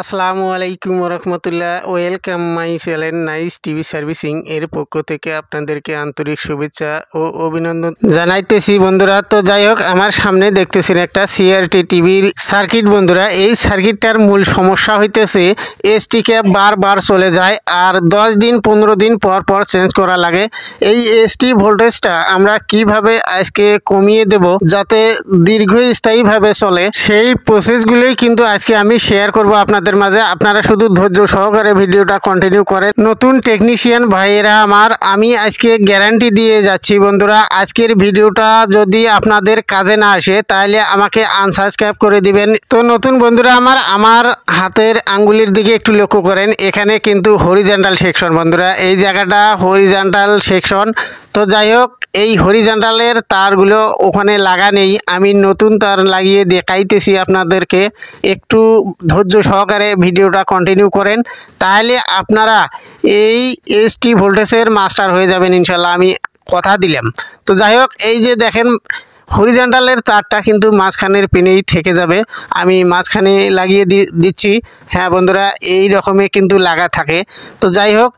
আসসালামু আলাইকুম রহমতুল্লাহ। Welcome my channel nice TV servicing এর পক্ষ থেকে আপনাদেরকে আন্তরিক শুভেচ্ছা ও অভিনন্দন জানাইতেছি বন্ধুরা। তো যাই হোক, আমার সামনে দেখতেছেন একটা সিআরটি টিভির সার্কিট বন্ধুরা। এই সার্কিটটার মূল সমস্যা হইতেছে এসটি ক্যাপ বারবার চলে যায় আর 10 দিন 15 দিন পর পর চেঞ্জ করা লাগে। এই এসটি ভোল্টেজটা আমরা কিভাবে আজকে কমিয়ে দেব যাতে দীর্ঘস্থায়ীভাবে চলে, সেই প্রসেসগুলোই কিন্তু আজকে আমি শেয়ার করব আপনাদের মাঝে। আপনারা শুধু ধৈর্য সহকারে ভিডিওটা কন্টিনিউ করেন। নতুন টেকনিশিয়ান ভাইয়েরা আমি আজকে গ্যারান্টি দিয়ে যাচ্ছি বন্ধুরা, আজকের ভিডিওটা যদি আপনাদের কাজে না আসে তাহলে আমাকে আনসাবস্ক্রাইব করে দিবেন। তো নতুন বন্ধুরা আমার হাতের আঙ্গুলের দিকে একটু লক্ষ্য করেন, এখানে কিন্তু হরিজন্টাল সেকশন বন্ধুরা, এই জায়গাটা হরিজন্টাল সেকশন। তো যাই হোক, এই হরিজন্টালের তারগুলো ওখানে লাগা নেই, আমি নতুন তার লাগিয়ে দেখাইতেছি আপনাদেরকে। একটু ধৈর্য সহকারে ভিডিওটা কন্টিনিউ করেন, তাহলে আপনারা এই এসটি ভোল্টেজের মাস্টার হয়ে যাবেন ইনশাল্লাহ, আমি কথা দিলাম। তো যাই হোক, এই যে দেখেন হরিজন্টালের তারটা কিন্তু মাঝখানের পিনেই থেকে যাবে, আমি মাঝখানে লাগিয়ে দিচ্ছি। হ্যাঁ বন্ধুরা, এই রকমই কিন্তু লাগা থাকে। তো যাই হোক,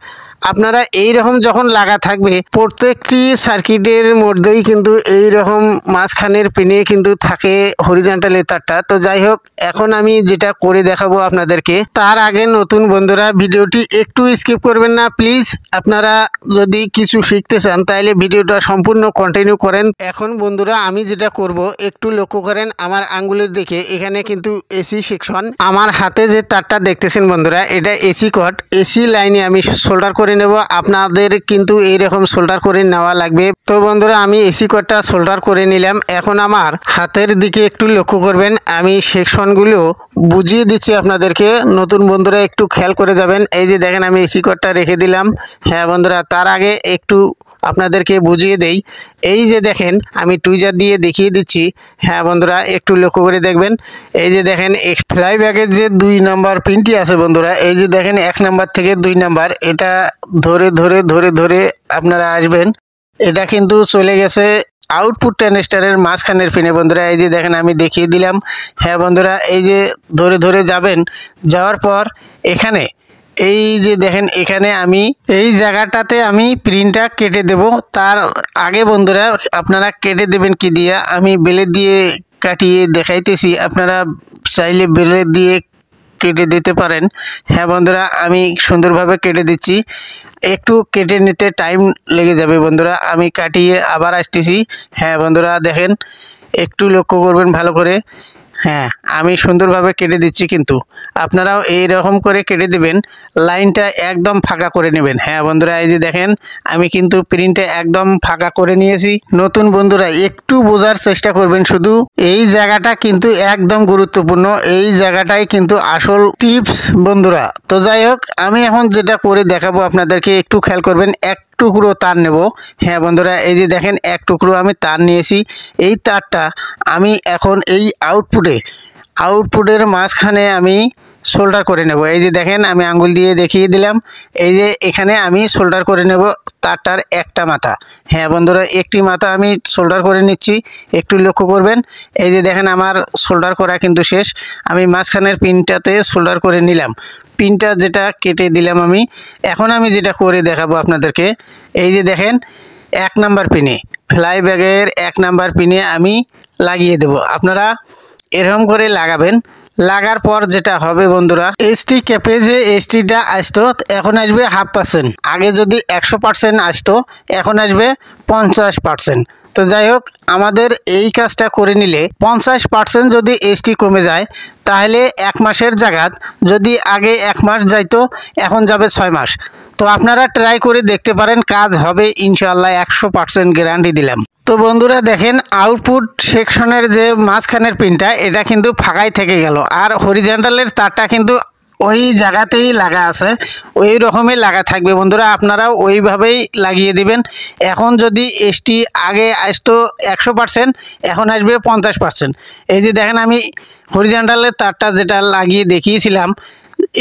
আপনারা এই রকম যখন লাগা থাকবে প্রত্যেকটি সার্কিটের মধ্যেই কিন্তু এই রকম মাঝখানের পিনে কিন্তু থাকে হরিজন্টালের তারটা। তো যাই হোক, এখন আমি যেটা করে দেখাবো আপনাদেরকে, তার আগে নতুন বন্ধুরা ভিডিওটি একটু স্কিপ করবেন না প্লিজ। আপনারা যদি কিছু শিখতে চান তাহলে ভিডিওটা সম্পূর্ণ কন্টিনিউ করেন। এখন বন্ধুরা আমি যেটা করব একটু লক্ষ্য করেন আমার আঙ্গুলের দিকে, এখানে কিন্তু এসি সেকশন। আমার হাতে যে তারটা দেখতেছেন বন্ধুরা, এটা এসি কট, এসি লাইনে আমি সোল্ডার করে নেব। আপনাদের কিন্তু এইরকম সোল্ডার করে নেওয়া লাগবে। তো বন্ধুরা আমি এসি কটটা সোল্ডার করে নিলাম। এখন আমার হাতের দিকে একটু লক্ষ্য করবেন, আমি সেকশনগুলো বুঝিয়ে দিচ্ছি আপনাদেরকে। নতুন বন্ধুরা একটু খেয়াল করে যাবেন। এই যে দেখেন আমি এসি কটটা রেখে দিলাম। হ্যাঁ বন্ধুরা, তার আগে একটু আপনাদেরকে বুঝিয়ে দেই। এই যে দেখেন আমি টুইজার দিয়ে দেখিয়ে দিচ্ছি। হ্যাঁ বন্ধুরা একটু লক্ষ্য করে দেখবেন। এই যে দেখেন ফ্লাই ব্যাগের যে 2 নম্বর পিনটি আছে বন্ধুরা, এই যে দেখেন 1 নাম্বার থেকে 2 নাম্বার, এটা ধরে ধরে ধরে ধরে আপনারা আসবেন। এটা কিন্তু চলে গেছে আউটপুট ট্রানজিস্টরের মাঝখানের পিনে বন্ধুরা। এই যে দেখেন আমি দেখিয়ে দিলাম। হ্যাঁ বন্ধুরা, এই যে ধরে ধরে যাবেন, যাওয়ার পর এখানে এই যে দেখেন এখানে আমি এই জায়গাটাতে আমি প্রিন্টটা কেটে দেব। তার আগে বন্ধুরা আপনারা কেটে দেবেন কি দিয়ে, আমি ব্লেড দিয়ে কাটিয়ে দেখাইতেছি, আপনারা চাইলে ব্লেড দিয়ে কেটে দিতে পারেন। হ্যাঁ বন্ধুরা, আমি সুন্দরভাবে কেটে দিচ্ছি। একটু কেটে নিতে টাইম লেগে যাবে বন্ধুরা, আমি কাটিয়ে আবার আসতেছি। হ্যাঁ বন্ধুরা দেখেন, একটু লক্ষ্য করবেন ভালো করে। হ্যাঁ, আমি সুন্দরভাবে কেটে দিচ্ছি, কিন্তু আপনারাও এই রকম করে কেটে দিবেন, লাইনটা একদম ফাঁকা করে নেবেন। হ্যাঁ বন্ধুরা, এই যে দেখেন আমি কিন্তু প্রিন্টটা একদম ফাঁকা করে নিয়েছি। নতুন বন্ধুরা একটু বোঝার চেষ্টা করবেন, শুধু এই জায়গাটা কিন্তু একদম গুরুত্বপূর্ণ, এই জায়গাটাই কিন্তু আসল টিপস বন্ধুরা। তো যাই হোক, আমি এখন যেটা করে দেখাবো আপনাদেরকে একটু খেয়াল করবেন। এক টুকরো তার নেব। হ্যাঁ বন্ধুরা, এই যে দেখেন এক টুকরো আমি তার নিয়েছি। এই তারটা আমি এখন এই আউটপুটের মাঝখানে আমি সোল্ডার করে নেব। এই যে দেখেন আমি আঙ্গুল দিয়ে দেখিয়ে দিলাম। এই যে এখানে আমি সোল্ডার করে নেব তারটার একটা মাথা। হ্যাঁ বন্ধুরা, একটি মাথা আমি সোল্ডার করে নিচ্ছি, একটু লক্ষ্য করবেন। এই যে দেখেন আমার সোল্ডার করা কিন্তু শেষ, আমি মাঝখানের পিনটাতে সোল্ডার করে নিলাম। পিনটা যেটা কেটে দিলাম আমি। এখন আমি যেটা করে দেখাবো আপনাদেরকে, এই যে দেখেন 1 নাম্বার পিনে, ফ্লাই ব্যাগের 1 নাম্বার পিনে আমি লাগিয়ে দেব। আপনারা এরকম করে লাগাবেন। লাগার পর যেটা হবে বন্ধুরা, এসটি ক্যাপে যে এসটিটা আসতো এখন আসবে 0.5%। আগে যদি 100% আসতো এখন আসবে 50%। তো যাই হোক, আমাদের এই কাজটা করে নিলে 50% যদি এসটি কমে যায় তাহলে 1 মাসের জায়গাত যদি আগে 1 মাস যাইতো এখন যাবে 6 মাস। তো আপনারা ট্রাই করে দেখতে পারেন, কাজ হবে ইনশাআল্লাহ, 100% গ্যারান্টি দিলাম। তো বন্ধুরা দেখেন আউটপুট সেকশনের যে মাঝখানের পিনটা এটা কিন্তু ফাঁকাই থেকে গেল, আর হরিজন্টালের তারটা কিন্তু ওই জায়গাতেই লাগা আছে, ওই রকমই লাগা থাকবে বন্ধুরা, আপনারাও ওইভাবেই লাগিয়ে দিবেন। এখন যদি এসটি আগে আসতো 100%, এখন আসবে 50%। এই যে দেখেন আমি হরিজন্টালের তারটা যেটা লাগিয়ে দেখিয়েছিলাম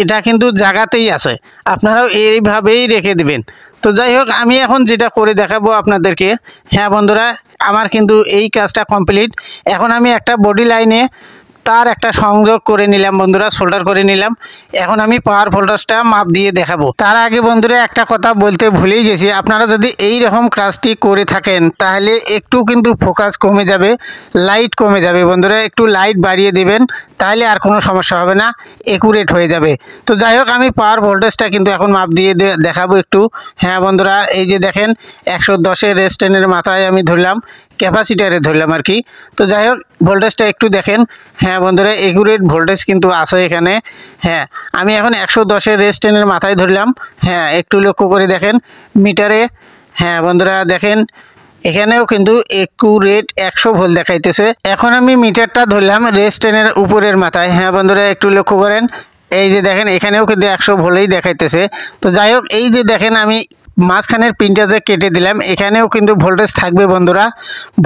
এটা কিন্তু জায়গাতেই আছে, আপনারাও এইভাবেই রেখে দিবেন। তো যাই হোক, আমি এখন যেটা করে দেখাবো আপনাদেরকে। হ্যাঁ বন্ধুরা, আমার কিন্তু এই কাজটা কমপ্লিট। এখন আমি একটা বডি লাইনে তার একটা সংযোগ করে নিলাম বন্ধুরা, সোল্ডার করে নিলাম। এখন আমি পাওয়ার ভোল্টেজটা মাপ দিয়ে দেখাবো। তার আগে বন্ধুরা একটা কথা বলতে ভুলেই গেছি, আপনারা যদি এই রকম কাজটি করে থাকেন তাহলে একটু কিন্তু ফোকাস কমে যাবে, লাইট কমে যাবে বন্ধুরা। একটু লাইট বাড়িয়ে দেবেন, তাহলে আর কোনো সমস্যা হবে না, একুরেট হয়ে যাবে। তো যাই হোক, আমি পাওয়ার ভোল্টেজটা কিন্তু এখন মাপ দিয়ে দেখাবো একটু। হ্যাঁ বন্ধুরা, এই যে দেখেন 110-এর রেজিস্ট্যান্সের মাথায় আমি ধরলাম, ক্যাপাসিটারে ধরলাম আর কি। তো যাই হোক, ভোল্টেজটা একটু দেখেন। হ্যাঁ বন্ধুরা, একুরেট ভোল্টেজ কিন্তু আছে এখানে। হ্যাঁ, আমি এখন 110-এর রেজিস্ট্যান্সের মাথায় ধরলাম। হ্যাঁ, একটু লক্ষ্য করে দেখেন মিটারে। হ্যাঁ বন্ধুরা দেখেন, এখানেও কিন্তু একুরেট 100 ভোল্ট দেখাইতেছে। এখন আমি মিটারটা ধরলাম রেজিস্ট্যান্সের উপরের মাথায়। হ্যাঁ বন্ধুরা, একটু লক্ষ্য করেন, এই যে দেখেন এখানেও কিন্তু 100 ভোল্টই দেখাইতেছে। তো যাই হোক, এই যে দেখেন আমি মাঝখানের পিনটা যে কেটে দিলাম, এখানেও কিন্তু ভোল্টেজ থাকবে বন্ধুরা,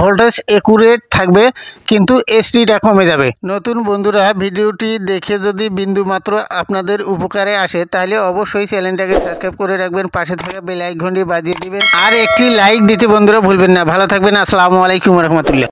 ভোল্টেজ একুরেট থাকবে, কিন্তু এসটিটা কমে যাবে। নতুন বন্ধুরা ভিডিওটি দেখে যদি বিন্দুমাত্র আপনাদের উপকারে আসে তাহলে অবশ্যই চ্যানেলটাকে সাবস্ক্রাইব করে রাখবেন, পাশে থাকা বেল আইকনটি বাজিয়ে দিবেন, আর একটি লাইক দিতে বন্ধুরা ভুলবেন না। ভালো থাকবেন, আসসালামু আলাইকুম রহমতুল্লাহ।